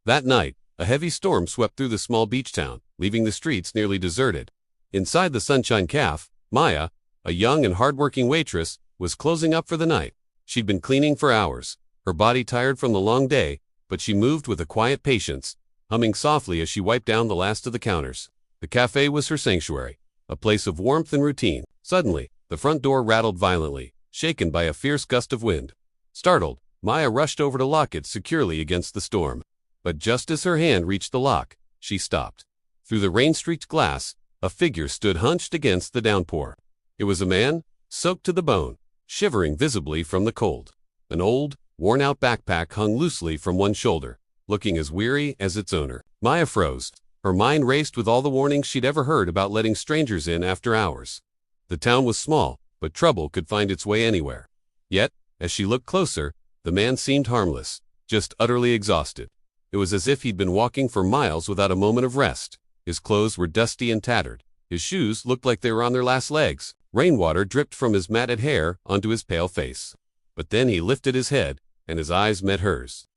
That night, a heavy storm swept through the small beach town, leaving the streets nearly deserted. Inside the Sunshine Café, Maya, a young and hardworking waitress, was closing up for the night. She'd been cleaning for hours, her body tired from the long day, but she moved with a quiet patience, humming softly as she wiped down the last of the counters. The cafe was her sanctuary, a place of warmth and routine. Suddenly, the front door rattled violently, shaken by a fierce gust of wind. Startled, Maya rushed over to lock it securely against the storm. But just as her hand reached the lock, she stopped. Through the rain-streaked glass, a figure stood hunched against the downpour. It was a man, soaked to the bone, shivering visibly from the cold. An old, worn-out backpack hung loosely from one shoulder, looking as weary as its owner. Maya froze. Her mind raced with all the warnings she'd ever heard about letting strangers in after hours. The town was small, but trouble could find its way anywhere. Yet, as she looked closer, the man seemed harmless, just utterly exhausted. It was as if he'd been walking for miles without a moment of rest. His clothes were dusty and tattered. His shoes looked like they were on their last legs. Rainwater dripped from his matted hair onto his pale face. But then he lifted his head, and his eyes met hers.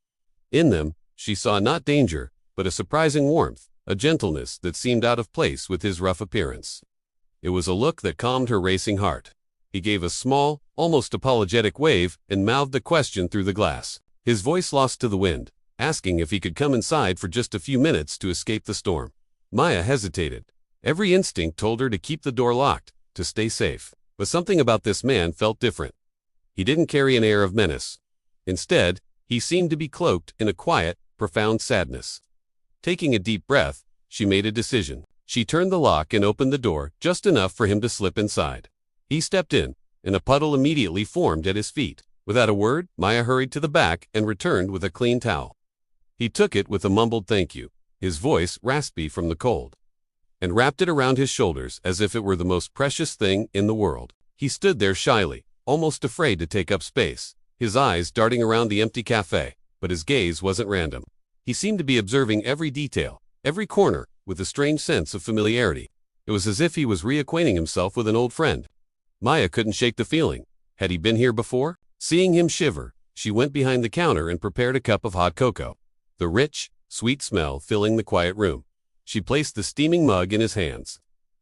In them, she saw not danger, but a surprising warmth, a gentleness that seemed out of place with his rough appearance. It was a look that calmed her racing heart. He gave a small, almost apologetic wave and mouthed a question through the glass. His voice lost to the wind, asking if he could come inside for just a few minutes to escape the storm. Maya hesitated. Every instinct told her to keep the door locked, to stay safe. But something about this man felt different. He didn't carry an air of menace. Instead, he seemed to be cloaked in a quiet, profound sadness. Taking a deep breath, she made a decision. She turned the lock and opened the door just enough for him to slip inside. He stepped in, and a puddle immediately formed at his feet. Without a word, Maya hurried to the back and returned with a clean towel. He took it with a mumbled thank you, his voice raspy from the cold, and wrapped it around his shoulders as if it were the most precious thing in the world. He stood there shyly, almost afraid to take up space, his eyes darting around the empty cafe, but his gaze wasn't random. He seemed to be observing every detail, every corner, with a strange sense of familiarity. It was as if he was reacquainting himself with an old friend. Maya couldn't shake the feeling. Had he been here before? Seeing him shiver, she went behind the counter and prepared a cup of hot cocoa, the rich, sweet smell filling the quiet room. She placed the steaming mug in his hands.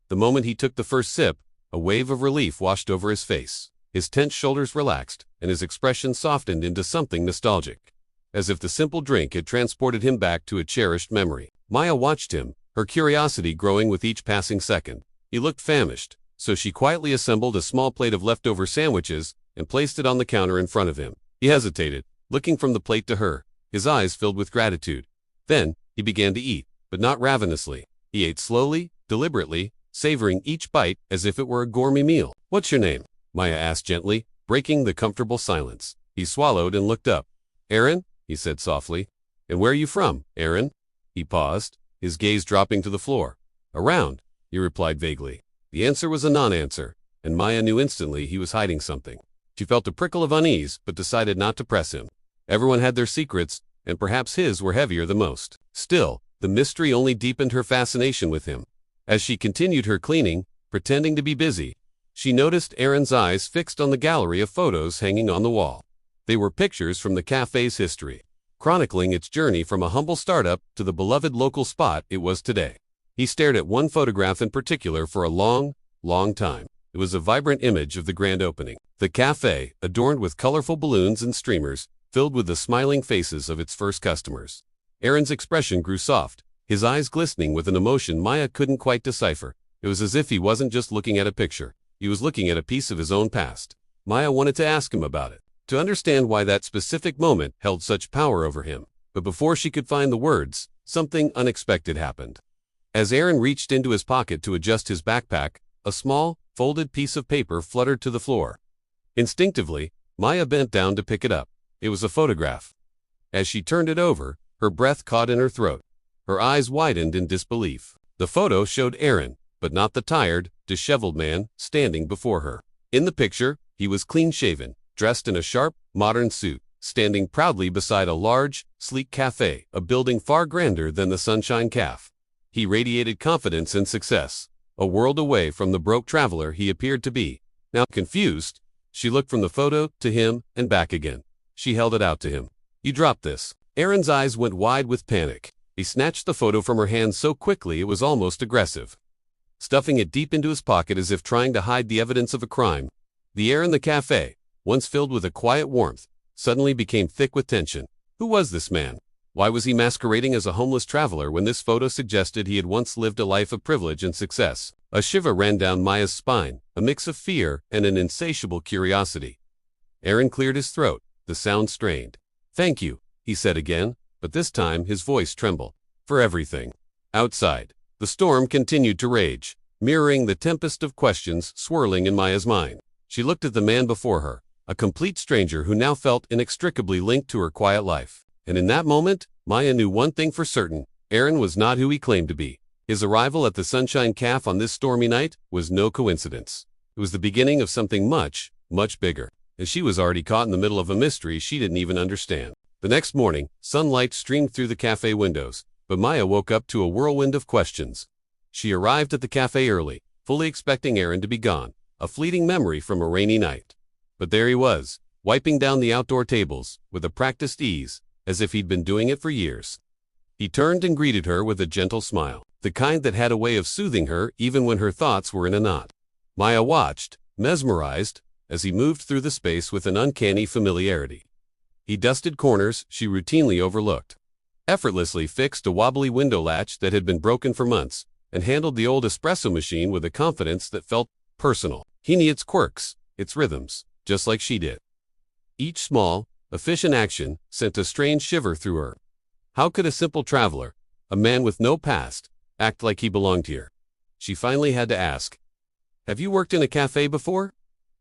The moment he took the first sip, a wave of relief washed over his face. His tense shoulders relaxed, and his expression softened into something nostalgic, as if the simple drink had transported him back to a cherished memory. Maya watched him, her curiosity growing with each passing second. He looked famished, so she quietly assembled a small plate of leftover sandwiches and placed it on the counter in front of him. He hesitated, looking from the plate to her, his eyes filled with gratitude. Then, he began to eat, but not ravenously. He ate slowly, deliberately, savoring each bite as if it were a gourmet meal. "What's your name?" Maya asked gently, breaking the comfortable silence. He swallowed and looked up. "Aaron," he said softly. "And where are you from, Aaron?" He paused, his gaze dropping to the floor. "Around," he replied vaguely. The answer was a non-answer, and Maya knew instantly he was hiding something. She felt a prickle of unease, but decided not to press him. Everyone had their secrets, and perhaps his were heavier than most. Still, the mystery only deepened her fascination with him. As she continued her cleaning, pretending to be busy, she noticed Aaron's eyes fixed on the gallery of photos hanging on the wall. They were pictures from the cafe's history, chronicling its journey from a humble startup to the beloved local spot it was today. He stared at one photograph in particular for a long, long time. It was a vibrant image of the grand opening. The cafe, adorned with colorful balloons and streamers, filled with the smiling faces of its first customers. Aaron's expression grew soft, his eyes glistening with an emotion Maya couldn't quite decipher. It was as if he wasn't just looking at a picture, he was looking at a piece of his own past. Maya wanted to ask him about it, to understand why that specific moment held such power over him. But before she could find the words, something unexpected happened. As Aaron reached into his pocket to adjust his backpack, a small, folded piece of paper fluttered to the floor. Instinctively, Maya bent down to pick it up. It was a photograph. As she turned it over, her breath caught in her throat. Her eyes widened in disbelief. The photo showed Aaron, but not the tired, disheveled man standing before her. In the picture, he was clean-shaven, dressed in a sharp, modern suit, standing proudly beside a large, sleek cafe, a building far grander than the Sunshine Café. He radiated confidence and success, a world away from the broke traveler he appeared to be. Now confused, she looked from the photo to him and back again. She held it out to him. "You dropped this." Aaron's eyes went wide with panic. He snatched the photo from her hands so quickly it was almost aggressive, stuffing it deep into his pocket as if trying to hide the evidence of a crime. The air in the cafe, once filled with a quiet warmth, suddenly became thick with tension. Who was this man? Why was he masquerading as a homeless traveler when this photo suggested he had once lived a life of privilege and success? A shiver ran down Maya's spine, a mix of fear and an insatiable curiosity. Aaron cleared his throat, the sound strained. "Thank you," he said again, but this time his voice trembled. "For everything." Outside, the storm continued to rage, mirroring the tempest of questions swirling in Maya's mind. She looked at the man before her, a complete stranger who now felt inextricably linked to her quiet life. And in that moment, Maya knew one thing for certain: Aaron was not who he claimed to be. His arrival at the Sunshine Café on this stormy night was no coincidence. It was the beginning of something much, much bigger, and she was already caught in the middle of a mystery she didn't even understand. The next morning, sunlight streamed through the cafe windows, but Maya woke up to a whirlwind of questions. She arrived at the cafe early, fully expecting Aaron to be gone, a fleeting memory from a rainy night. But there he was, wiping down the outdoor tables, with a practiced ease, as if he'd been doing it for years. He turned and greeted her with a gentle smile, the kind that had a way of soothing her even when her thoughts were in a knot. Maya watched, mesmerized, as he moved through the space with an uncanny familiarity. He dusted corners she routinely overlooked, effortlessly fixed a wobbly window latch that had been broken for months, and handled the old espresso machine with a confidence that felt personal. He knew its quirks, its rhythms, just like she did. Each small, efficient action sent a strange shiver through her. How could a simple traveler, a man with no past, act like he belonged here? She finally had to ask, "Have you worked in a cafe before?"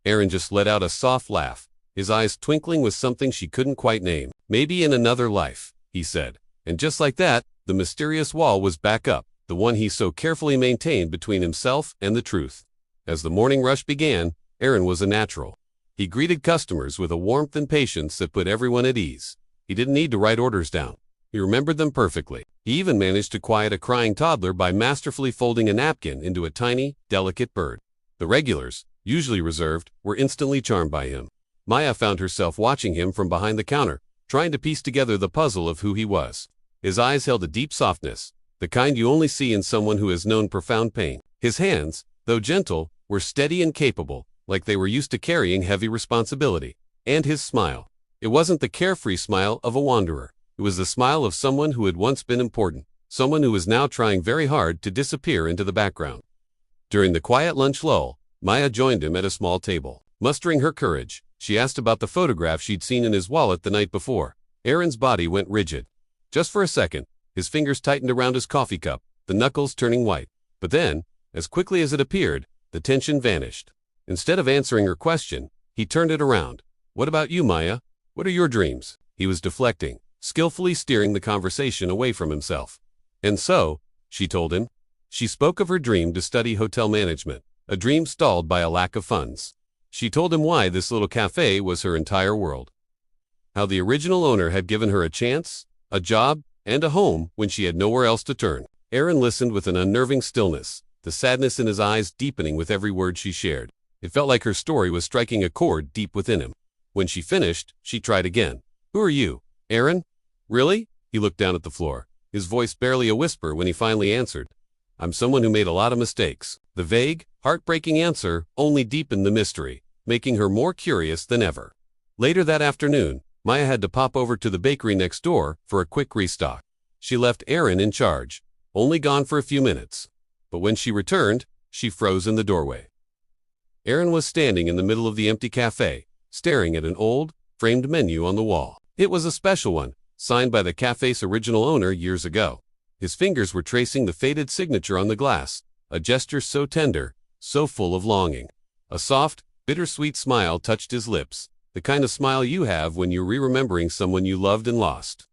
Aaron just let out a soft laugh, his eyes twinkling with something she couldn't quite name. "Maybe in another life," he said. And just like that, the mysterious wall was back up, the one he so carefully maintained between himself and the truth. As the morning rush began, Aaron was a natural. He greeted customers with a warmth and patience that put everyone at ease. He didn't need to write orders down. He remembered them perfectly. He even managed to quiet a crying toddler by masterfully folding a napkin into a tiny, delicate bird. The regulars, usually reserved, were instantly charmed by him. Maya found herself watching him from behind the counter, trying to piece together the puzzle of who he was. His eyes held a deep softness, the kind you only see in someone who has known profound pain. His hands, though gentle, were steady and capable, like they were used to carrying heavy responsibility. And his smile. It wasn't the carefree smile of a wanderer. It was the smile of someone who had once been important, someone who was now trying very hard to disappear into the background. During the quiet lunch lull, Maya joined him at a small table. Mustering her courage, she asked about the photograph she'd seen in his wallet the night before. Aaron's body went rigid. Just for a second, his fingers tightened around his coffee cup, the knuckles turning white. But then, as quickly as it appeared, the tension vanished. Instead of answering her question, he turned it around. "What about you, Maya? What are your dreams?" He was deflecting, skillfully steering the conversation away from himself. "And so," she told him, she spoke of her dream to study hotel management, a dream stalled by a lack of funds. She told him why this little cafe was her entire world. How the original owner had given her a chance, a job, and a home when she had nowhere else to turn. Aaron listened with an unnerving stillness, the sadness in his eyes deepening with every word she shared. It felt like her story was striking a chord deep within him. When she finished, she tried again. "Who are you, Aaron?" "Really?" He looked down at the floor, his voice barely a whisper when he finally answered. "I'm someone who made a lot of mistakes." The vague, heartbreaking answer only deepened the mystery, making her more curious than ever. Later that afternoon, Maya had to pop over to the bakery next door for a quick restock. She left Aaron in charge, only gone for a few minutes. But when she returned, she froze in the doorway. Aaron was standing in the middle of the empty cafe, staring at an old, framed menu on the wall. It was a special one, signed by the cafe's original owner years ago. His fingers were tracing the faded signature on the glass, a gesture so tender, so full of longing. A soft, bittersweet smile touched his lips, the kind of smile you have when you're re-remembering someone you loved and lost.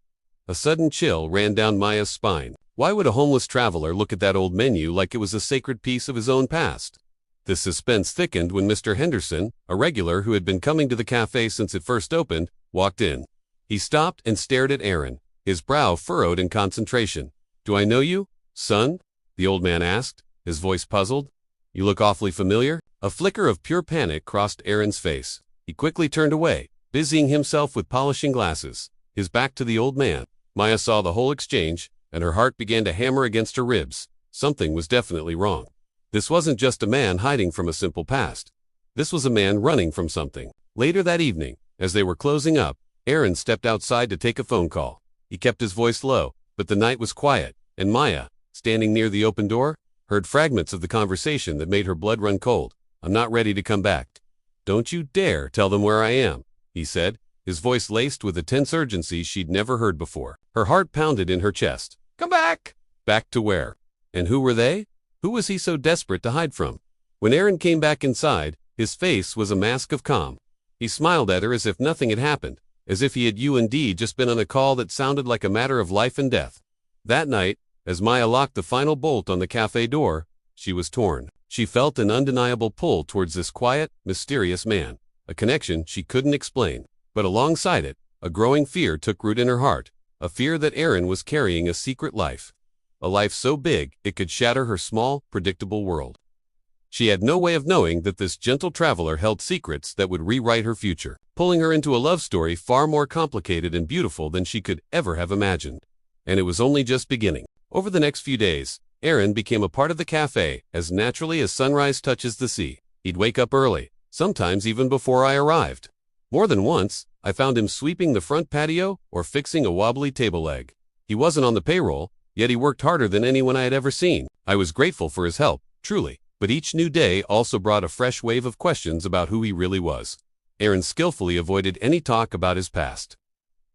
A sudden chill ran down Maya's spine. Why would a homeless traveler look at that old menu like it was a sacred piece of his own past? The suspense thickened when Mr. Henderson, a regular who had been coming to the cafe since it first opened, walked in. He stopped and stared at Aaron, his brow furrowed in concentration. "Do I know you, son?" the old man asked, his voice puzzled. "You look awfully familiar." A flicker of pure panic crossed Aaron's face. He quickly turned away, busying himself with polishing glasses, his back to the old man. Maya saw the whole exchange, and her heart began to hammer against her ribs. Something was definitely wrong. This wasn't just a man hiding from a simple past. This was a man running from something. Later that evening, as they were closing up, Aaron stepped outside to take a phone call. He kept his voice low, but the night was quiet, and Maya, standing near the open door, heard fragments of the conversation that made her blood run cold. "I'm not ready to come back. Don't you dare tell them where I am," he said, his voice laced with a tense urgency she'd never heard before. Her heart pounded in her chest. "Come back!" Back to where? And who were they? Who was he so desperate to hide from? When Aaron came back inside, his face was a mask of calm. He smiled at her as if nothing had happened, as if he had just been on a call that sounded like a matter of life and death. That night, as Maya locked the final bolt on the cafe door, she was torn. She felt an undeniable pull towards this quiet, mysterious man, a connection she couldn't explain. But alongside it, a growing fear took root in her heart, a fear that Aaron was carrying a secret life. A life so big it could shatter her small, predictable world. She had no way of knowing that this gentle traveler held secrets that would rewrite her future, pulling her into a love story far more complicated and beautiful than she could ever have imagined. And it was only just beginning. Over the next few days, Aaron became a part of the cafe as naturally as sunrise touches the sea. He'd wake up early, sometimes even before I arrived. More than once, I found him sweeping the front patio or fixing a wobbly table leg. He wasn't on the payroll, yet he worked harder than anyone I had ever seen. I was grateful for his help, truly, but each new day also brought a fresh wave of questions about who he really was. Aaron skillfully avoided any talk about his past.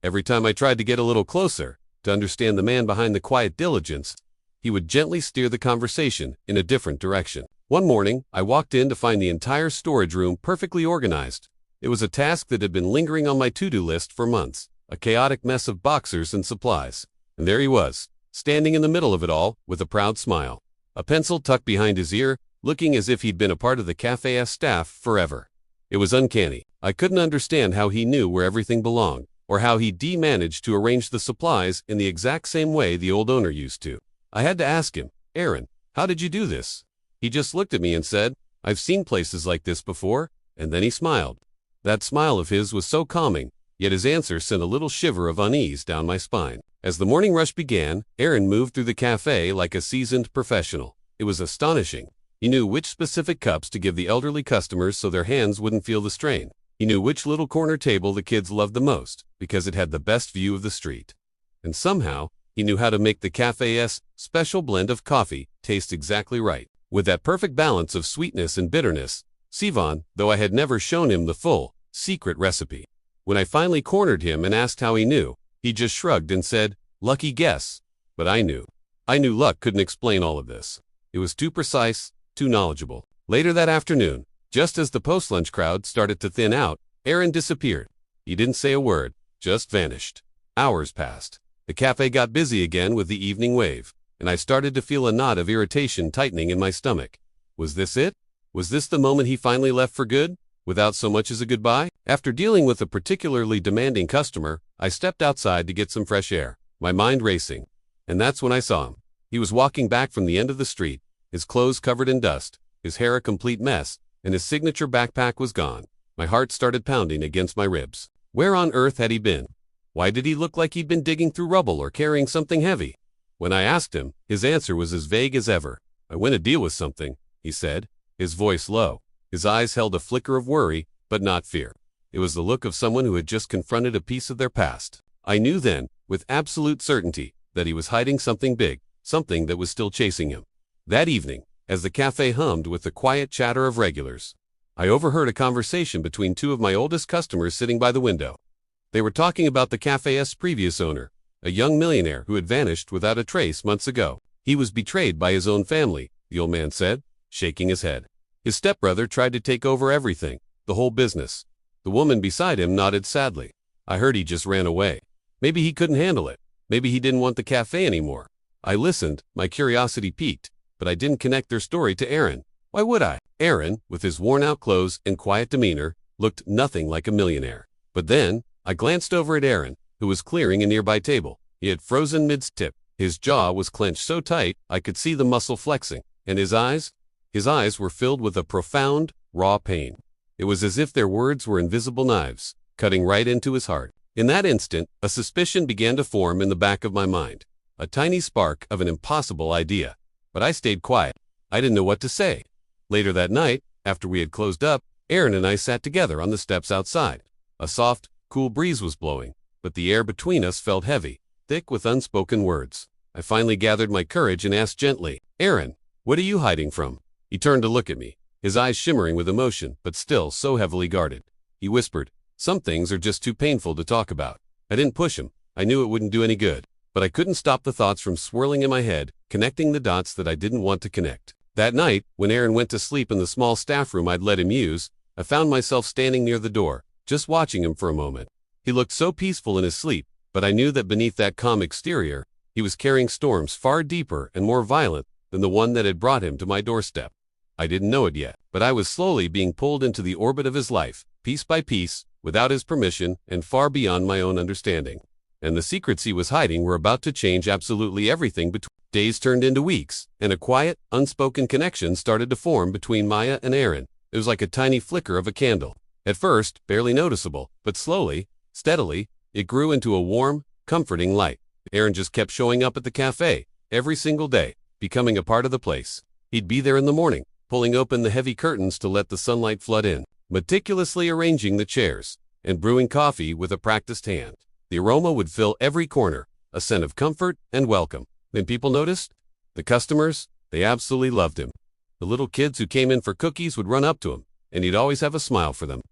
Every time I tried to get a little closer, to understand the man behind the quiet diligence, he would gently steer the conversation in a different direction. One morning, I walked in to find the entire storage room perfectly organized. It was a task that had been lingering on my to-do list for months, a chaotic mess of boxers and supplies. And there he was, standing in the middle of it all, with a proud smile, a pencil tucked behind his ear, looking as if he'd been a part of the cafe's staff forever. It was uncanny. I couldn't understand how he knew where everything belonged, or how he managed to arrange the supplies in the exact same way the old owner used to. I had to ask him, "Aaron, how did you do this?" He just looked at me and said, "I've seen places like this before," and then he smiled. That smile of his was so calming, yet his answer sent a little shiver of unease down my spine. As the morning rush began, Aaron moved through the cafe like a seasoned professional. It was astonishing. He knew which specific cups to give the elderly customers so their hands wouldn't feel the strain. He knew which little corner table the kids loved the most, because it had the best view of the street. And somehow, he knew how to make the cafe's special blend of coffee taste exactly right, with that perfect balance of sweetness and bitterness, Sivan, though I had never shown him the full, secret recipe. When I finally cornered him and asked how he knew, he just shrugged and said, "Lucky guess." But I knew. I knew luck couldn't explain all of this. It was too precise, too knowledgeable. Later that afternoon, just as the post-lunch crowd started to thin out, Aaron disappeared. He didn't say a word, just vanished. Hours passed. The cafe got busy again with the evening wave, and I started to feel a knot of irritation tightening in my stomach. Was this it? Was this the moment he finally left for good, without so much as a goodbye? After dealing with a particularly demanding customer, I stepped outside to get some fresh air, my mind racing. And that's when I saw him. He was walking back from the end of the street, his clothes covered in dust, his hair a complete mess, and his signature backpack was gone. My heart started pounding against my ribs. Where on earth had he been? Why did he look like he'd been digging through rubble or carrying something heavy? When I asked him, his answer was as vague as ever. "I went to deal with something," he said, his voice low. His eyes held a flicker of worry, but not fear. It was the look of someone who had just confronted a piece of their past. I knew then, with absolute certainty, that he was hiding something big, something that was still chasing him. That evening, as the cafe hummed with the quiet chatter of regulars, I overheard a conversation between two of my oldest customers sitting by the window. They were talking about the cafe's previous owner, a young millionaire who had vanished without a trace months ago. He was betrayed by his own family, the old man said, shaking his head. His stepbrother tried to take over everything, the whole business. The woman beside him nodded sadly. I heard he just ran away. Maybe he couldn't handle it. Maybe he didn't want the cafe anymore. I listened, my curiosity piqued, but I didn't connect their story to Aaron. Why would I? Aaron, with his worn-out clothes and quiet demeanor, looked nothing like a millionaire. But then, I glanced over at Aaron, who was clearing a nearby table. He had frozen mid-tip. His jaw was clenched so tight I could see the muscle flexing, and his eyes were filled with a profound, raw pain. It was as if their words were invisible knives, cutting right into his heart. In that instant, a suspicion began to form in the back of my mind, a tiny spark of an impossible idea. But I stayed quiet. I didn't know what to say. Later that night, after we had closed up, Aaron and I sat together on the steps outside. A soft, cool breeze was blowing, but the air between us felt heavy, thick with unspoken words. I finally gathered my courage and asked gently, "Aaron, what are you hiding from?" He turned to look at me, his eyes shimmering with emotion, but still so heavily guarded. He whispered, "Some things are just too painful to talk about." I didn't push him. I knew it wouldn't do any good. But I couldn't stop the thoughts from swirling in my head, connecting the dots that I didn't want to connect. That night, when Aaron went to sleep in the small staff room I'd let him use, I found myself standing near the door, just watching him for a moment. He looked so peaceful in his sleep, but I knew that beneath that calm exterior, he was carrying storms far deeper and more violent than the one that had brought him to my doorstep. I didn't know it yet, but I was slowly being pulled into the orbit of his life, piece by piece, without his permission and far beyond my own understanding. And the secrets he was hiding were about to change absolutely everything. Days turned into weeks, and a quiet, unspoken connection started to form between Maya and Aaron. It was like a tiny flicker of a candle. At first, barely noticeable, but slowly, steadily, it grew into a warm, comforting light. Aaron just kept showing up at the cafe, every single day, becoming a part of the place. He'd be there in the morning, pulling open the heavy curtains to let the sunlight flood in, meticulously arranging the chairs, and brewing coffee with a practiced hand. The aroma would fill every corner, a scent of comfort and welcome. Then people noticed. The customers, they absolutely loved him. The little kids who came in for cookies would run up to him, and he'd always have a smile for them.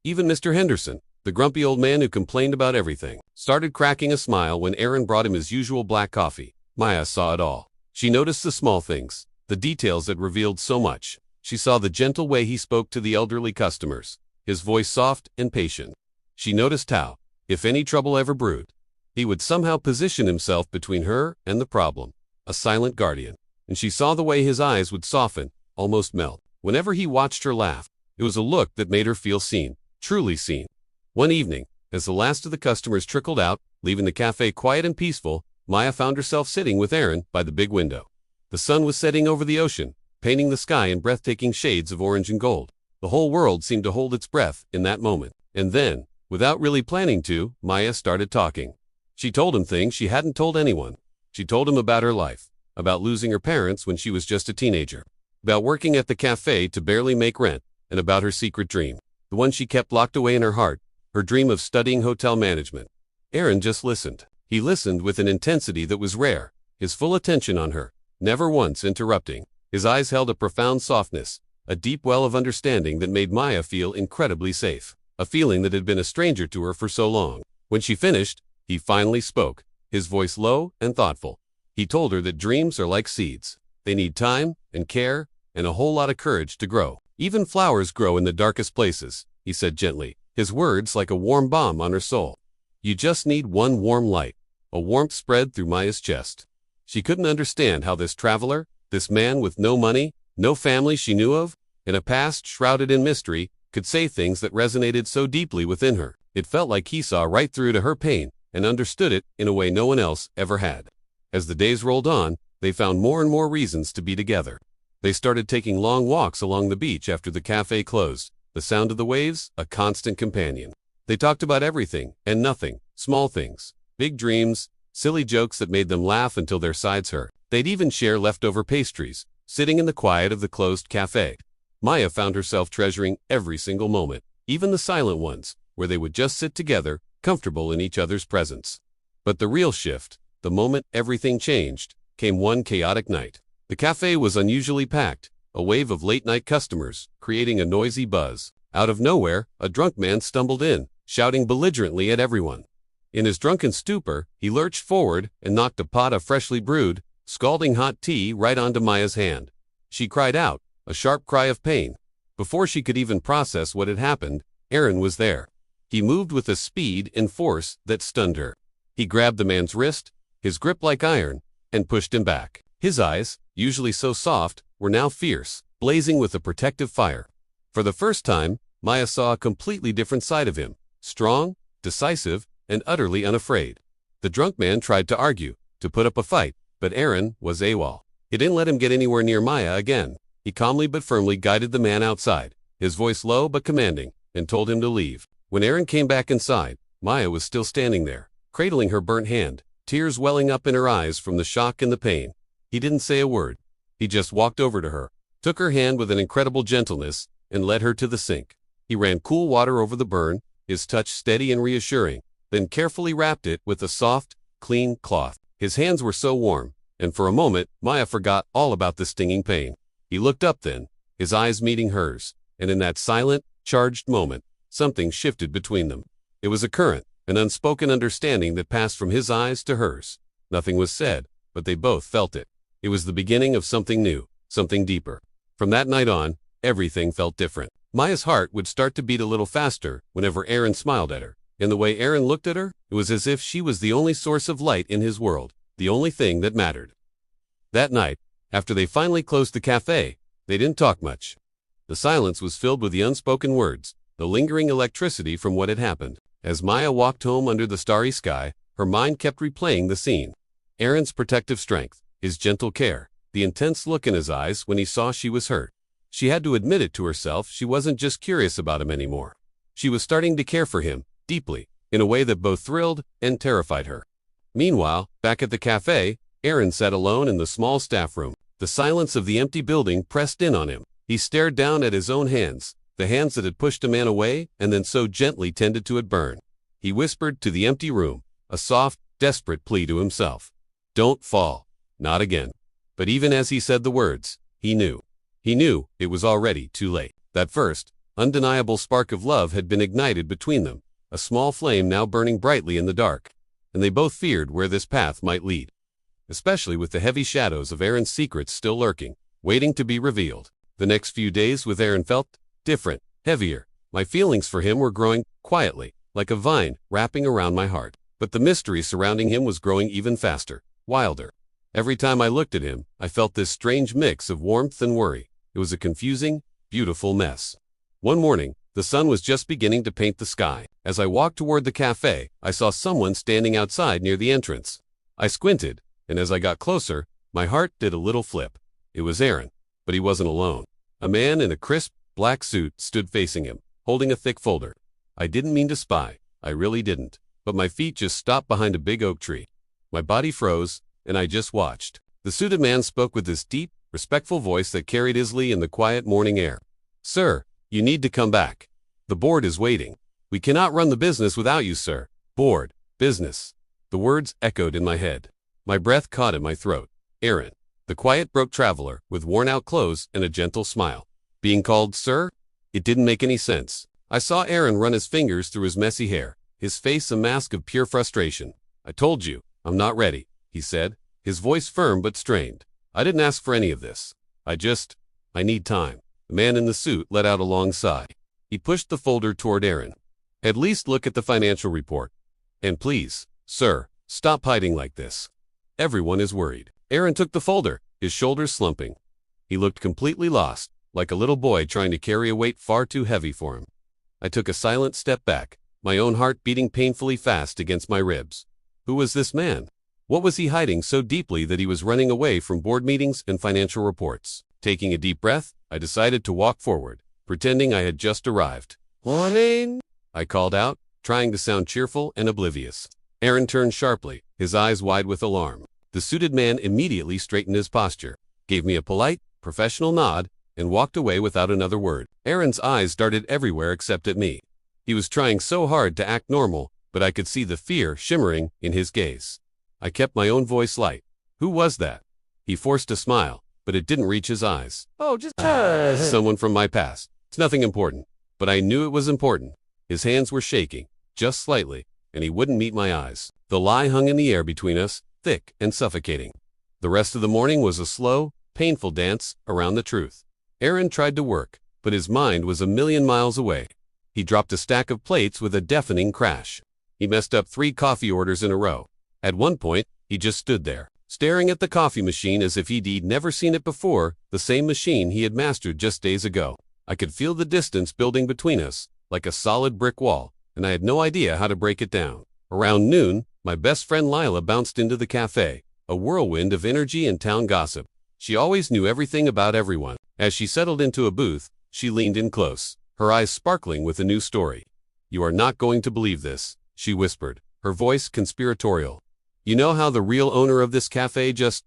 Even Mr. Henderson, the grumpy old man who complained about everything, started cracking a smile when Aaron brought him his usual black coffee. Maya saw it all. She noticed the small things, the details that revealed so much. She saw the gentle way he spoke to the elderly customers, his voice soft and patient. She noticed how, if any trouble ever brewed, he would somehow position himself between her and the problem, a silent guardian. And she saw the way his eyes would soften, almost melt, whenever he watched her laugh. It was a look that made her feel seen, truly seen. One evening, as the last of the customers trickled out, leaving the cafe quiet and peaceful, Maya found herself sitting with Aaron by the big window. The sun was setting over the ocean, painting the sky in breathtaking shades of orange and gold. The whole world seemed to hold its breath in that moment. And then, without really planning to, Maya started talking. She told him things she hadn't told anyone. She told him about her life, about losing her parents when she was just a teenager, about working at the cafe to barely make rent, and about her secret dream, the one she kept locked away in her heart, her dream of studying hotel management. Aaron just listened. He listened with an intensity that was rare, his full attention on her, never once interrupting. His eyes held a profound softness, a deep well of understanding that made Maya feel incredibly safe, a feeling that had been a stranger to her for so long. When she finished, he finally spoke, his voice low and thoughtful. He told her that dreams are like seeds. They need time and care and a whole lot of courage to grow. Even flowers grow in the darkest places, he said gently, his words like a warm balm on her soul. You just need one warm light. A warmth spread through Maya's chest. She couldn't understand how this traveler, this man with no money, no family she knew of, and a past shrouded in mystery, could say things that resonated so deeply within her. It felt like he saw right through to her pain and understood it in a way no one else ever had. As the days rolled on, they found more and more reasons to be together. They started taking long walks along the beach after the cafe closed, the sound of the waves a constant companion. They talked about everything and nothing, small things, big dreams, silly jokes that made them laugh until their sides hurt. They'd even share leftover pastries, sitting in the quiet of the closed cafe. Maya found herself treasuring every single moment, even the silent ones, where they would just sit together, comfortable in each other's presence. But the real shift, the moment everything changed, came one chaotic night. The cafe was unusually packed, a wave of late-night customers, creating a noisy buzz. Out of nowhere, a drunk man stumbled in, shouting belligerently at everyone. In his drunken stupor, he lurched forward and knocked a pot of freshly brewed, scalding hot tea right onto Maya's hand. She cried out, a sharp cry of pain. Before she could even process what had happened, Aaron was there. He moved with a speed and force that stunned her. He grabbed the man's wrist, his grip like iron, and pushed him back. His eyes, usually so soft, were now fierce, blazing with a protective fire. For the first time, Maya saw a completely different side of him, strong, decisive, and utterly unafraid. The drunk man tried to argue, to put up a fight, but Aaron was AWOL. He didn't let him get anywhere near Maya again. He calmly but firmly guided the man outside, his voice low but commanding, and told him to leave. When Aaron came back inside, Maya was still standing there, cradling her burnt hand, tears welling up in her eyes from the shock and the pain. He didn't say a word. He just walked over to her, took her hand with an incredible gentleness, and led her to the sink. He ran cool water over the burn, his touch steady and reassuring, then carefully wrapped it with a soft, clean cloth. His hands were so warm, and for a moment, Maya forgot all about the stinging pain. He looked up then, his eyes meeting hers, and in that silent, charged moment, something shifted between them. It was a current, an unspoken understanding that passed from his eyes to hers. Nothing was said, but they both felt it. It was the beginning of something new, something deeper. From that night on, everything felt different. Maya's heart would start to beat a little faster whenever Aaron smiled at her. In the way Aaron looked at her, it was as if she was the only source of light in his world, the only thing that mattered. That night, after they finally closed the cafe, they didn't talk much. The silence was filled with the unspoken words, the lingering electricity from what had happened. As Maya walked home under the starry sky, her mind kept replaying the scene. Aaron's protective strength, his gentle care, the intense look in his eyes when he saw she was hurt. She had to admit it to herself, she wasn't just curious about him anymore. She was starting to care for him, deeply, in a way that both thrilled and terrified her. Meanwhile, back at the cafe, Aaron sat alone in the small staff room. The silence of the empty building pressed in on him. He stared down at his own hands, the hands that had pushed a man away and then so gently tended to it burn. He whispered to the empty room, a soft, desperate plea to himself. Don't fall. Not again. But even as he said the words, he knew. He knew it was already too late. That first, undeniable spark of love had been ignited between them, a small flame now burning brightly in the dark. And they both feared where this path might lead. Especially with the heavy shadows of Aaron's secrets still lurking, waiting to be revealed. The next few days with Aaron felt different, heavier. My feelings for him were growing quietly, like a vine wrapping around my heart. But the mystery surrounding him was growing even faster, wilder. Every time I looked at him, I felt this strange mix of warmth and worry. It was a confusing, beautiful mess. One morning, the sun was just beginning to paint the sky. As I walked toward the cafe, I saw someone standing outside near the entrance. I squinted, and as I got closer, my heart did a little flip. It was Aaron, but he wasn't alone. A man in a crisp, black suit stood facing him, holding a thick folder. I didn't mean to spy, I really didn't, but my feet just stopped behind a big oak tree. My body froze, and I just watched. The suited man spoke with this deep, respectful voice that carried easily in the quiet morning air. Sir, you need to come back. The board is waiting. We cannot run the business without you, sir. Board, business. The words echoed in my head. My breath caught in my throat. Aaron, the quiet broke traveler, with worn-out clothes and a gentle smile. Being called sir? It didn't make any sense. I saw Aaron run his fingers through his messy hair, his face a mask of pure frustration. I told you, I'm not ready, he said, his voice firm but strained. I didn't ask for any of this. I need time. The man in the suit let out a long sigh. He pushed the folder toward Aaron. At least look at the financial report. And please, sir, stop hiding like this. Everyone is worried. Aaron took the folder, his shoulders slumping. He looked completely lost, like a little boy trying to carry a weight far too heavy for him. I took a silent step back, my own heart beating painfully fast against my ribs. Who was this man? What was he hiding so deeply that he was running away from board meetings and financial reports? Taking a deep breath, I decided to walk forward, pretending I had just arrived. Morning, I called out, trying to sound cheerful and oblivious. Aaron turned sharply, his eyes wide with alarm. The suited man immediately straightened his posture, gave me a polite, professional nod, and walked away without another word. Aaron's eyes darted everywhere except at me. He was trying so hard to act normal, but I could see the fear shimmering in his gaze. I kept my own voice light. Who was that? He forced a smile, but it didn't reach his eyes. Oh, just someone from my past. It's nothing important, but I knew it was important. His hands were shaking, just slightly, and he wouldn't meet my eyes. The lie hung in the air between us, thick and suffocating. The rest of the morning was a slow, painful dance around the truth. Aaron tried to work, but his mind was a million miles away. He dropped a stack of plates with a deafening crash. He messed up 3 coffee orders in a row. At one point, he just stood there, staring at the coffee machine as if he'd never seen it before, the same machine he had mastered just days ago. I could feel the distance building between us, like a solid brick wall, and I had no idea how to break it down. Around noon, my best friend Lila bounced into the cafe, a whirlwind of energy and town gossip. She always knew everything about everyone. As she settled into a booth, she leaned in close, her eyes sparkling with a new story. You are not going to believe this, she whispered, her voice conspiratorial. You know how the real owner of this cafe just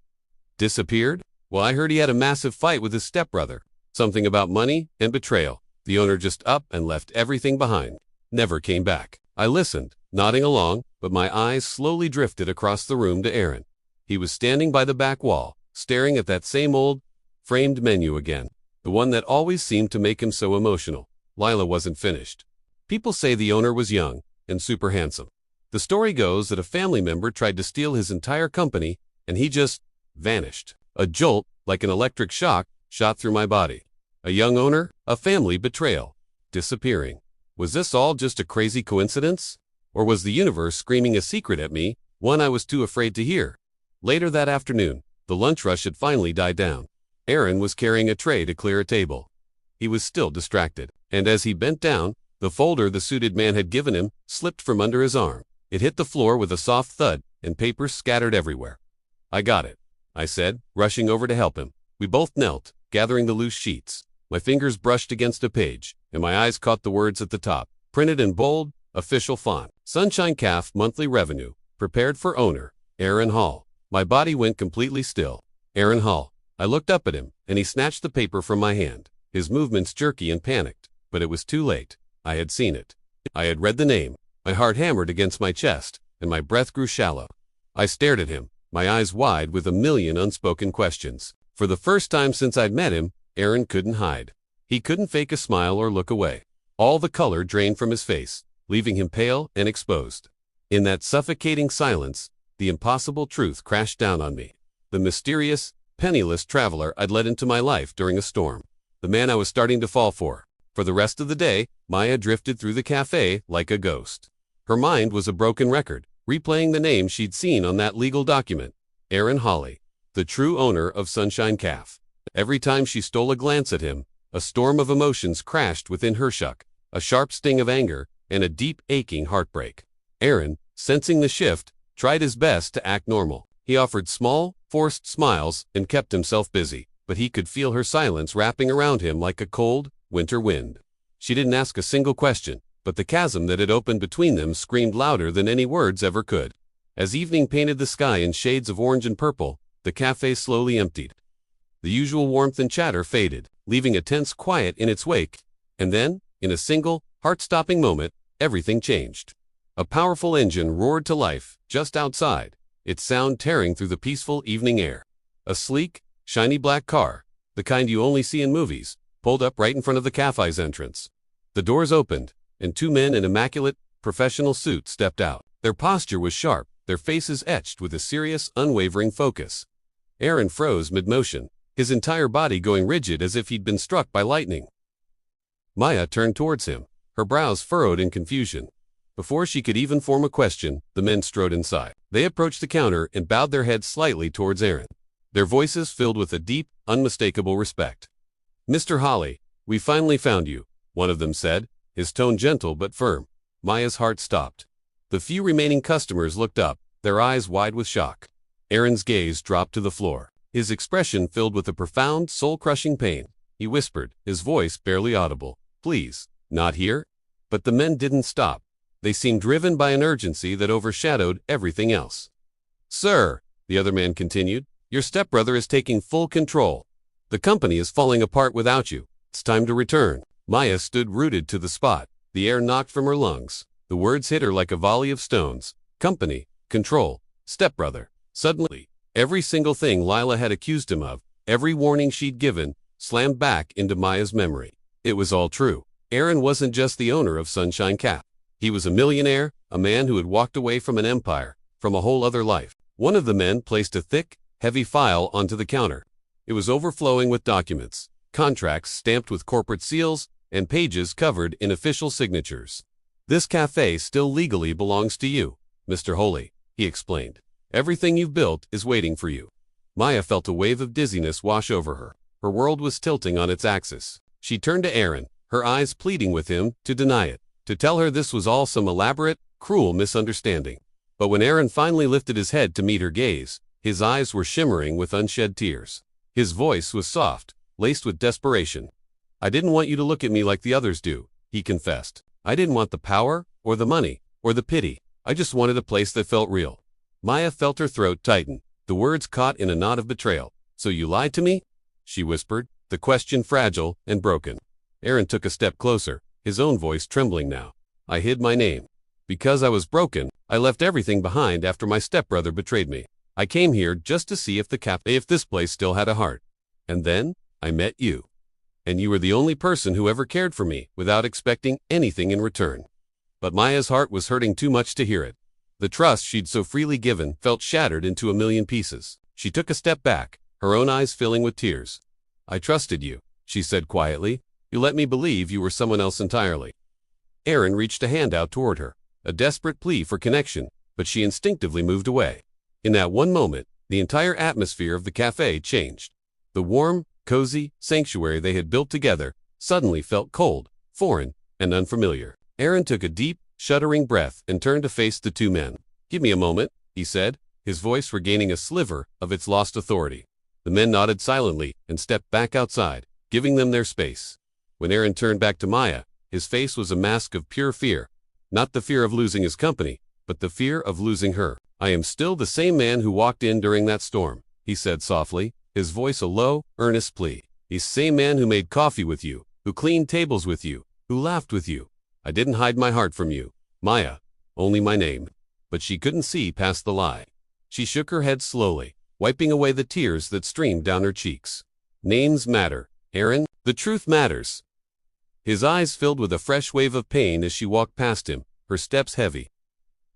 disappeared? Well, I heard he had a massive fight with his stepbrother. Something about money and betrayal. The owner just up and left everything behind. Never came back. I listened, nodding along, but my eyes slowly drifted across the room to Aaron. He was standing by the back wall, staring at that same old, framed menu again. The one that always seemed to make him so emotional. Lila wasn't finished. People say the owner was young and super handsome. The story goes that a family member tried to steal his entire company, and he just vanished. A jolt, like an electric shock, shot through my body. A young owner, a family betrayal, disappearing. Was this all just a crazy coincidence? Or was the universe screaming a secret at me, one I was too afraid to hear? Later that afternoon, the lunch rush had finally died down. Aaron was carrying a tray to clear a table. He was still distracted, and as he bent down, the folder the suited man had given him slipped from under his arm. It hit the floor with a soft thud, and papers scattered everywhere. I got it, I said, rushing over to help him. We both knelt, gathering the loose sheets. My fingers brushed against a page, and my eyes caught the words at the top, printed in bold, official font. Sunshine Café monthly revenue, prepared for owner, Aaron Hall. My body went completely still. Aaron Hall. I looked up at him, and he snatched the paper from my hand, his movements jerky and panicked. But it was too late. I had seen it. I had read the name. My heart hammered against my chest, and my breath grew shallow. I stared at him, my eyes wide with a million unspoken questions. For the first time since I'd met him, Aaron couldn't hide. He couldn't fake a smile or look away. All the color drained from his face, leaving him pale and exposed. In that suffocating silence, the impossible truth crashed down on me. The mysterious, penniless traveler I'd let into my life during a storm. The man I was starting to fall for. For the rest of the day, Maya drifted through the cafe like a ghost. Her mind was a broken record, replaying the name she'd seen on that legal document. Aaron Hawley, the true owner of Sunshine Café. Every time she stole a glance at him, a storm of emotions crashed within her shuck, a sharp sting of anger, and a deep, aching heartbreak. Aaron, sensing the shift, tried his best to act normal. He offered small, forced smiles and kept himself busy, but he could feel her silence wrapping around him like a cold, winter wind. She didn't ask a single question, but the chasm that had opened between them screamed louder than any words ever could. As evening painted the sky in shades of orange and purple, the cafe slowly emptied. The usual warmth and chatter faded, leaving a tense quiet in its wake, and then, in a single, heart-stopping moment, everything changed. A powerful engine roared to life just outside, its sound tearing through the peaceful evening air. A sleek, shiny black car, the kind you only see in movies, pulled up right in front of the cafe's entrance. The doors opened, and two men in immaculate, professional suits stepped out. Their posture was sharp, their faces etched with a serious, unwavering focus. Aaron froze mid-motion, his entire body going rigid as if he'd been struck by lightning. Maya turned towards him, her brows furrowed in confusion. Before she could even form a question, the men strode inside. They approached the counter and bowed their heads slightly towards Aaron, their voices filled with a deep, unmistakable respect. "Mr. Hawley, we finally found you," one of them said, his tone gentle but firm. Maya's heart stopped. The few remaining customers looked up, their eyes wide with shock. Aaron's gaze dropped to the floor, his expression filled with a profound, soul-crushing pain. He whispered, his voice barely audible, "Please, not here?" But the men didn't stop. They seemed driven by an urgency that overshadowed everything else. "Sir," the other man continued, "your stepbrother is taking full control. The company is falling apart without you. It's time to return." Maya stood rooted to the spot, the air knocked from her lungs. The words hit her like a volley of stones. Company, control, stepbrother. Suddenly, every single thing Lila had accused him of, every warning she'd given, slammed back into Maya's memory. It was all true. Aaron wasn't just the owner of Sunshine Café. He was a millionaire, a man who had walked away from an empire, from a whole other life. One of the men placed a thick, heavy file onto the counter. It was overflowing with documents, contracts stamped with corporate seals, and pages covered in official signatures. "This cafe still legally belongs to you, Mr. Hawley," he explained. "Everything you've built is waiting for you." Maya felt a wave of dizziness wash over her. Her world was tilting on its axis. She turned to Aaron, her eyes pleading with him to deny it, to tell her this was all some elaborate, cruel misunderstanding. But when Aaron finally lifted his head to meet her gaze, his eyes were shimmering with unshed tears. His voice was soft, laced with desperation. "I didn't want you to look at me like the others do," he confessed. "I didn't want the power or the money. or the pity. I just wanted a place that felt real. Maya felt her throat tighten, the words caught in a knot of betrayal. So you lied to me? She whispered, the question fragile and broken. Aaron took a step closer, his own voice trembling now. I hid my name. Because I was broken, I left everything behind after my stepbrother betrayed me. I came here just to see if this place still had a heart. And then, I met you. And you were the only person who ever cared for me without expecting anything in return. But Maya's heart was hurting too much to hear it. The trust she'd so freely given felt shattered into a million pieces. She took a step back, her own eyes filling with tears. I trusted you, she said quietly. You let me believe you were someone else entirely. Aaron reached a hand out toward her, a desperate plea for connection, but she instinctively moved away. In that one moment, the entire atmosphere of the cafe changed. The warm, cozy sanctuary they had built together suddenly felt cold, foreign, and unfamiliar. Aaron took a deep, shuddering breath and turned to face the two men. Give me a moment, he said, his voice regaining a sliver of its lost authority. The men nodded silently and stepped back outside, giving them their space. When Aaron turned back to Maya, his face was a mask of pure fear. Not the fear of losing his company, but the fear of losing her. I am still the same man who walked in during that storm, he said softly, his voice a low, earnest plea. He's the same man who made coffee with you, who cleaned tables with you, who laughed with you. I didn't hide my heart from you, Maya, only my name. But she couldn't see past the lie. She shook her head slowly, wiping away the tears that streamed down her cheeks. Names matter, Aaron. The truth matters. His eyes filled with a fresh wave of pain as she walked past him, her steps heavy.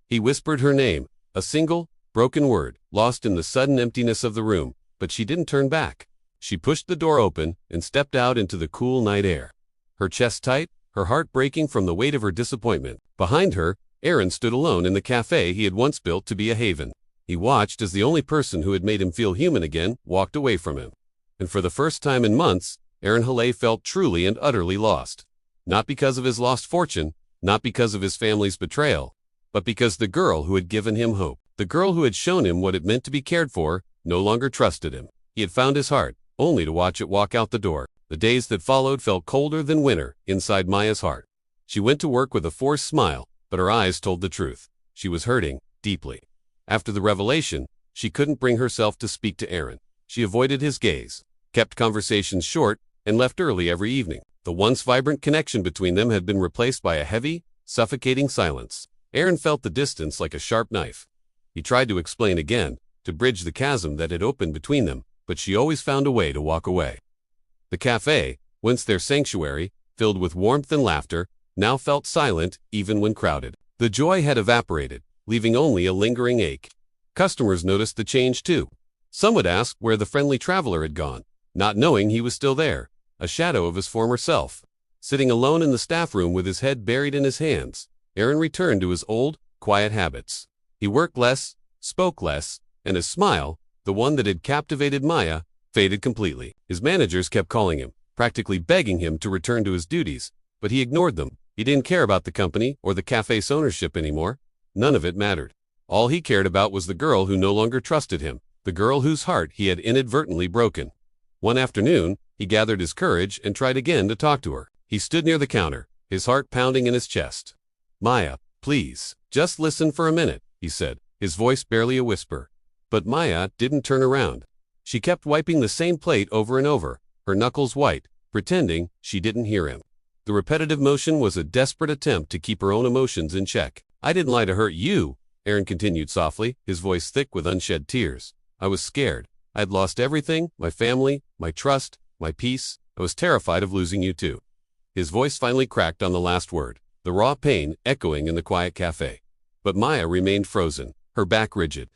He whispered her name, a single, broken word, lost in the sudden emptiness of the room, but she didn't turn back. She pushed the door open and stepped out into the cool night air. Her chest tight, her heart breaking from the weight of her disappointment. Behind her, Aaron stood alone in the cafe he had once built to be a haven. He watched as the only person who had made him feel human again walked away from him. And for the first time in months, Aaron Haley felt truly and utterly lost. Not because of his lost fortune, not because of his family's betrayal, but because the girl who had given him hope, the girl who had shown him what it meant to be cared for, no longer trusted him. He had found his heart, only to watch it walk out the door. The days that followed felt colder than winter inside Maya's heart. She went to work with a forced smile, but her eyes told the truth. She was hurting, deeply. After the revelation, she couldn't bring herself to speak to Aaron. She avoided his gaze, kept conversations short, and left early every evening. The once vibrant connection between them had been replaced by a heavy, suffocating silence. Aaron felt the distance like a sharp knife. He tried to explain again, to bridge the chasm that had opened between them, but she always found a way to walk away. The cafe, once their sanctuary, filled with warmth and laughter, now felt silent even when crowded. The joy had evaporated, leaving only a lingering ache. Customers noticed the change too. Some would ask where the friendly traveler had gone, not knowing he was still there, a shadow of his former self. Sitting alone in the staff room with his head buried in his hands, Aaron returned to his old, quiet habits. He worked less, spoke less, and his smile, the one that had captivated Maya, faded completely. His managers kept calling him, practically begging him to return to his duties, but he ignored them. He didn't care about the company or the cafe's ownership anymore. None of it mattered. All he cared about was the girl who no longer trusted him, the girl whose heart he had inadvertently broken. One afternoon, he gathered his courage and tried again to talk to her. He stood near the counter, his heart pounding in his chest. Maya, please, just listen for a minute, he said, his voice barely a whisper. But Maya didn't turn around. She kept wiping the same plate over and over, her knuckles white, pretending she didn't hear him. The repetitive motion was a desperate attempt to keep her own emotions in check. I didn't lie to hurt you, Aaron continued softly, his voice thick with unshed tears. I was scared. I had lost everything, my family, my trust, my peace. I was terrified of losing you too. His voice finally cracked on the last word, the raw pain echoing in the quiet cafe. But Maya remained frozen, her back rigid.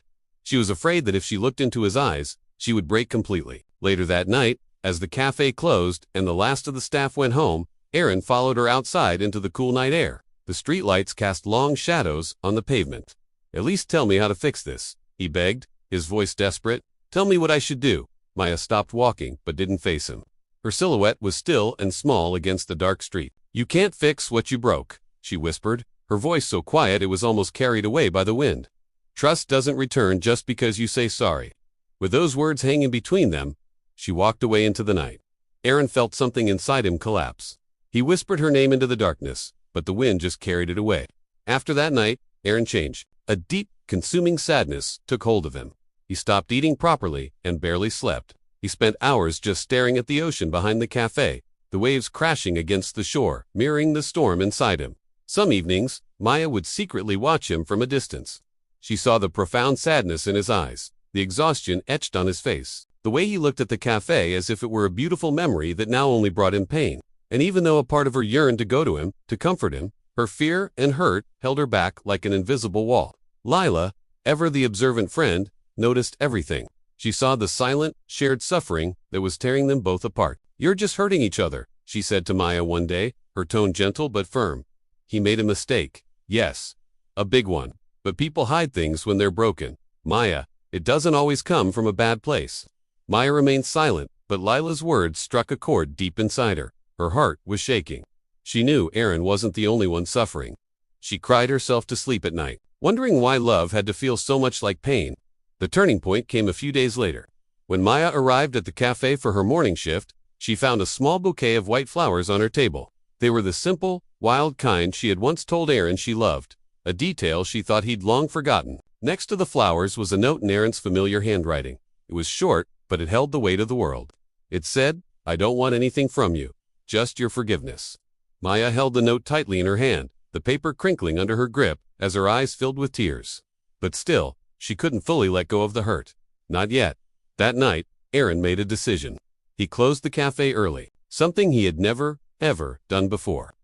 She was afraid that if she looked into his eyes, she would break completely. Later that night, as the cafe closed and the last of the staff went home, Aaron followed her outside into the cool night air. The streetlights cast long shadows on the pavement. At least tell me how to fix this, he begged, his voice desperate. Tell me what I should do. Maya stopped walking but didn't face him. Her silhouette was still and small against the dark street. You can't fix what you broke, she whispered, her voice so quiet it was almost carried away by the wind. Trust doesn't return just because you say sorry. With those words hanging between them, she walked away into the night. Aaron felt something inside him collapse. He whispered her name into the darkness, but the wind just carried it away. After that night, Aaron changed. A deep, consuming sadness took hold of him. He stopped eating properly and barely slept. He spent hours just staring at the ocean behind the cafe, the waves crashing against the shore, mirroring the storm inside him. Some evenings, Maya would secretly watch him from a distance. She saw the profound sadness in his eyes, the exhaustion etched on his face, the way he looked at the cafe as if it were a beautiful memory that now only brought him pain. And even though a part of her yearned to go to him, to comfort him, her fear and hurt held her back like an invisible wall. Lila, ever the observant friend, noticed everything. She saw the silent, shared suffering that was tearing them both apart. "You're just hurting each other," she said to Maya one day, her tone gentle but firm. "He made a mistake. Yes, a big one. But people hide things when they're broken. Maya, it doesn't always come from a bad place." Maya remained silent, but Lila's words struck a chord deep inside her. Her heart was shaking. She knew Aaron wasn't the only one suffering. She cried herself to sleep at night, wondering why love had to feel so much like pain. The turning point came a few days later. When Maya arrived at the cafe for her morning shift, she found a small bouquet of white flowers on her table. They were the simple, wild kind she had once told Aaron she loved, a detail she thought he'd long forgotten. Next to the flowers was a note in Aaron's familiar handwriting. It was short, but it held the weight of the world. It said, "I don't want anything from you, just your forgiveness." Maya held the note tightly in her hand, the paper crinkling under her grip as her eyes filled with tears. But still, she couldn't fully let go of the hurt. Not yet. That night, Aaron made a decision. He closed the cafe early, something he had never, ever done before.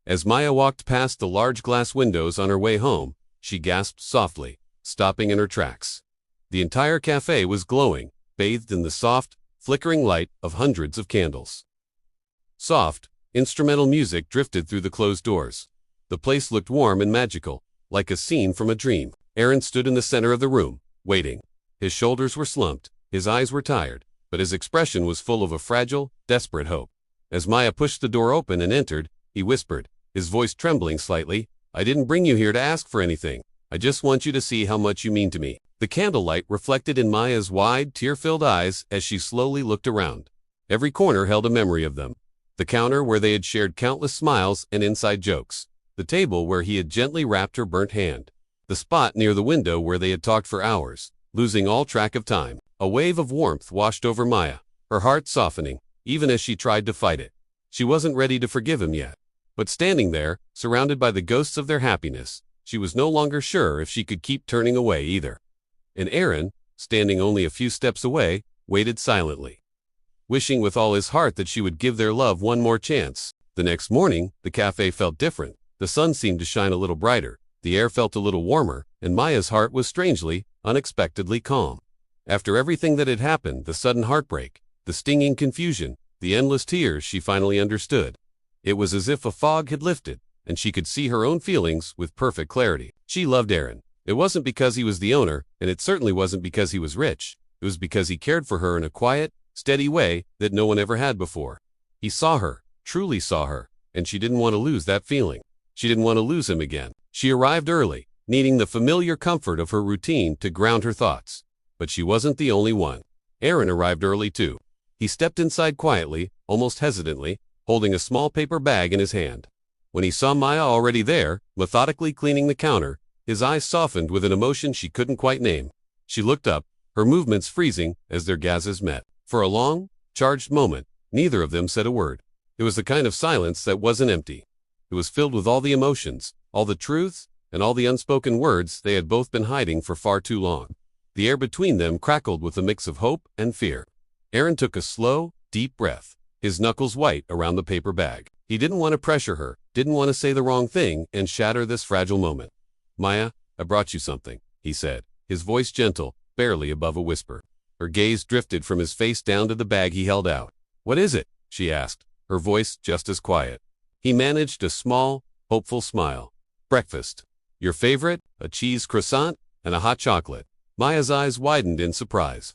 As Maya walked past the large glass windows on her way home, she gasped softly, stopping in her tracks. The entire cafe was glowing, bathed in the soft, flickering light of hundreds of candles. Soft, instrumental music drifted through the closed doors. The place looked warm and magical, like a scene from a dream. Aaron stood in the center of the room, waiting. His shoulders were slumped, his eyes were tired, but his expression was full of a fragile, desperate hope. As Maya pushed the door open and entered, he whispered, his voice trembling slightly, "I didn't bring you here to ask for anything. I just want you to see how much you mean to me." The candlelight reflected in Maya's wide, tear-filled eyes as she slowly looked around. Every corner held a memory of them. The counter where they had shared countless smiles and inside jokes. The table where he had gently wrapped her burnt hand. The spot near the window where they had talked for hours, losing all track of time. A wave of warmth washed over Maya, her heart softening, even as she tried to fight it. She wasn't ready to forgive him yet. But standing there, surrounded by the ghosts of their happiness, she was no longer sure if she could keep turning away either. And Aaron, standing only a few steps away, waited silently, wishing with all his heart that she would give their love one more chance. The next morning, the cafe felt different. The sun seemed to shine a little brighter, the air felt a little warmer, and Maya's heart was strangely, unexpectedly calm. After everything that had happened, the sudden heartbreak, the stinging confusion, the endless tears, she finally understood. It was as if a fog had lifted, and she could see her own feelings with perfect clarity. She loved Aaron. It wasn't because he was the owner, and it certainly wasn't because he was rich. It was because he cared for her in a quiet, steady way that no one ever had before. He saw her, truly saw her, and she didn't want to lose that feeling. She didn't want to lose him again. She arrived early, needing the familiar comfort of her routine to ground her thoughts. But she wasn't the only one. Aaron arrived early too. He stepped inside quietly, almost hesitantly, holding a small paper bag in his hand. When he saw Maya already there, methodically cleaning the counter, his eyes softened with an emotion she couldn't quite name. She looked up, her movements freezing as their gazes met. For a long, charged moment, neither of them said a word. It was the kind of silence that wasn't empty. It was filled with all the emotions, all the truths, and all the unspoken words they had both been hiding for far too long. The air between them crackled with a mix of hope and fear. Aaron took a slow, deep breath, his knuckles white around the paper bag. He didn't want to pressure her, didn't want to say the wrong thing and shatter this fragile moment. "Maya, I brought you something," he said, his voice gentle, barely above a whisper. Her gaze drifted from his face down to the bag he held out. "What is it?" she asked, her voice just as quiet. He managed a small, hopeful smile. "Breakfast. Your favorite, a cheese croissant and a hot chocolate." Maya's eyes widened in surprise.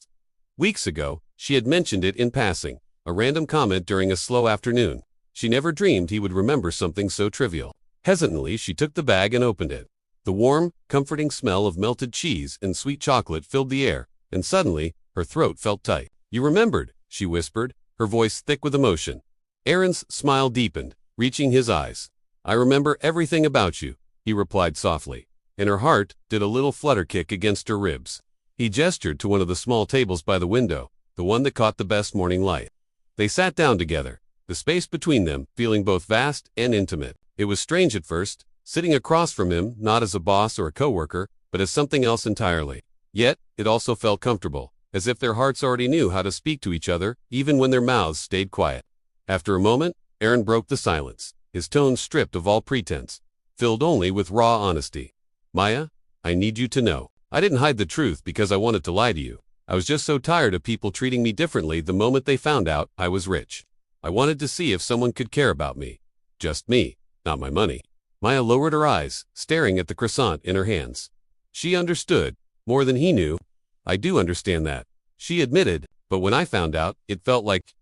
Weeks ago, she had mentioned it in passing, a random comment during a slow afternoon. She never dreamed he would remember something so trivial. Hesitantly, she took the bag and opened it. The warm, comforting smell of melted cheese and sweet chocolate filled the air, and suddenly, her throat felt tight. "You remembered," she whispered, her voice thick with emotion. Aaron's smile deepened, reaching his eyes. "I remember everything about you. he replied softly, and her heart did a little flutter kick against her ribs. He gestured to one of the small tables by the window, the one that caught the best morning light. They sat down together, the space between them feeling both vast and intimate. It was strange at first, sitting across from him not as a boss or a coworker, but as something else entirely. Yet, it also felt comfortable, as if their hearts already knew how to speak to each other, even when their mouths stayed quiet. After a moment, Aaron broke the silence, his tone stripped of all pretense, filled only with raw honesty. Maya, I need you to know. I didn't hide the truth because I wanted to lie to you. I was just so tired of people treating me differently the moment they found out I was rich. I wanted to see if someone could care about me. Just me, not my money. Maya lowered her eyes, staring at the croissant in her hands. She understood, more than he knew. I do understand that, she admitted, but when I found out, it felt like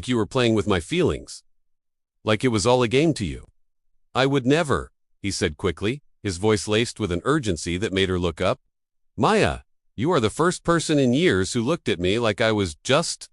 you were playing with my feelings. Like it was all a game to you. I would never, he said quickly, his voice laced with an urgency that made her look up. Maya, you are the first person in years who looked at me like I was just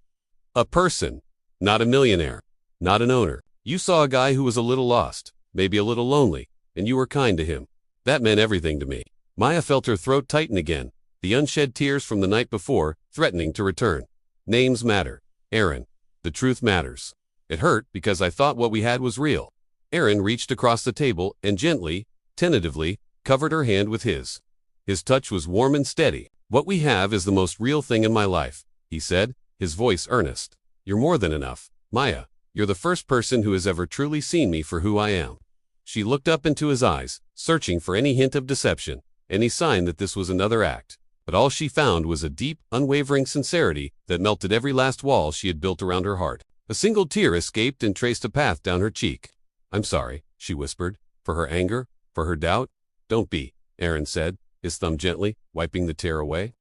a person, not a millionaire, not an owner. You saw a guy who was a little lost, maybe a little lonely, and you were kind to him. That meant everything to me. Maya felt her throat tighten again, the unshed tears from the night before threatening to return. Names matter, Aaron. The truth matters. It hurt because I thought what we had was real. Aaron reached across the table and gently, tentatively, covered her hand with his. His touch was warm and steady. What we have is the most real thing in my life, he said, his voice earnest. You're more than enough, Maya. You're the first person who has ever truly seen me for who I am. She looked up into his eyes, searching for any hint of deception, any sign that this was another act. But all she found was a deep, unwavering sincerity that melted every last wall she had built around her heart. A single tear escaped and traced a path down her cheek. I'm sorry, she whispered, for her anger, for her doubt. Don't be, Aaron said, his thumb gently wiping the tear away.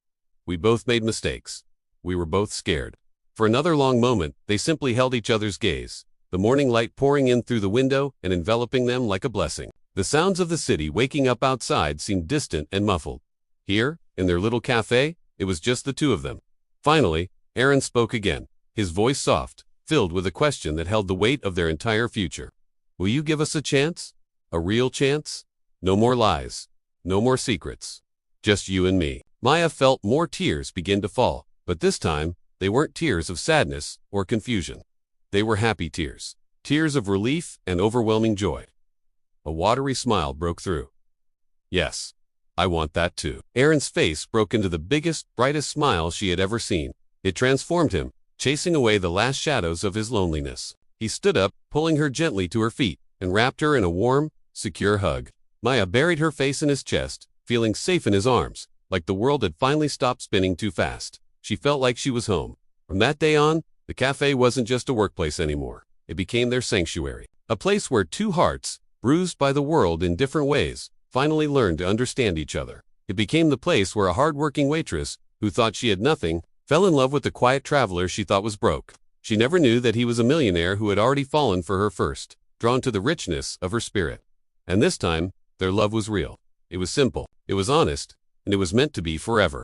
We both made mistakes. We were both scared. For another long moment, they simply held each other's gaze, the morning light pouring in through the window and enveloping them like a blessing. The sounds of the city waking up outside seemed distant and muffled. Here, in their little cafe, it was just the two of them. Finally, Aaron spoke again, his voice soft, filled with a question that held the weight of their entire future. Will you give us a chance? A real chance? No more lies. No more secrets. Just you and me. Maya felt more tears begin to fall, but this time, they weren't tears of sadness or confusion. They were happy tears. Tears of relief and overwhelming joy. A watery smile broke through. Yes, I want that too. Aaron's face broke into the biggest, brightest smile she had ever seen. It transformed him, chasing away the last shadows of his loneliness. He stood up, pulling her gently to her feet, and wrapped her in a warm, secure hug. Maya buried her face in his chest, feeling safe in his arms, like the world had finally stopped spinning too fast. She felt like she was home. From that day on, the cafe wasn't just a workplace anymore. It became their sanctuary. A place where two hearts, bruised by the world in different ways, finally learned to understand each other. It became the place where a hard-working waitress, who thought she had nothing, fell in love with the quiet traveler she thought was broke. She never knew that he was a millionaire who had already fallen for her first, drawn to the richness of her spirit. And this time, their love was real. It was simple, it was honest, and it was meant to be forever.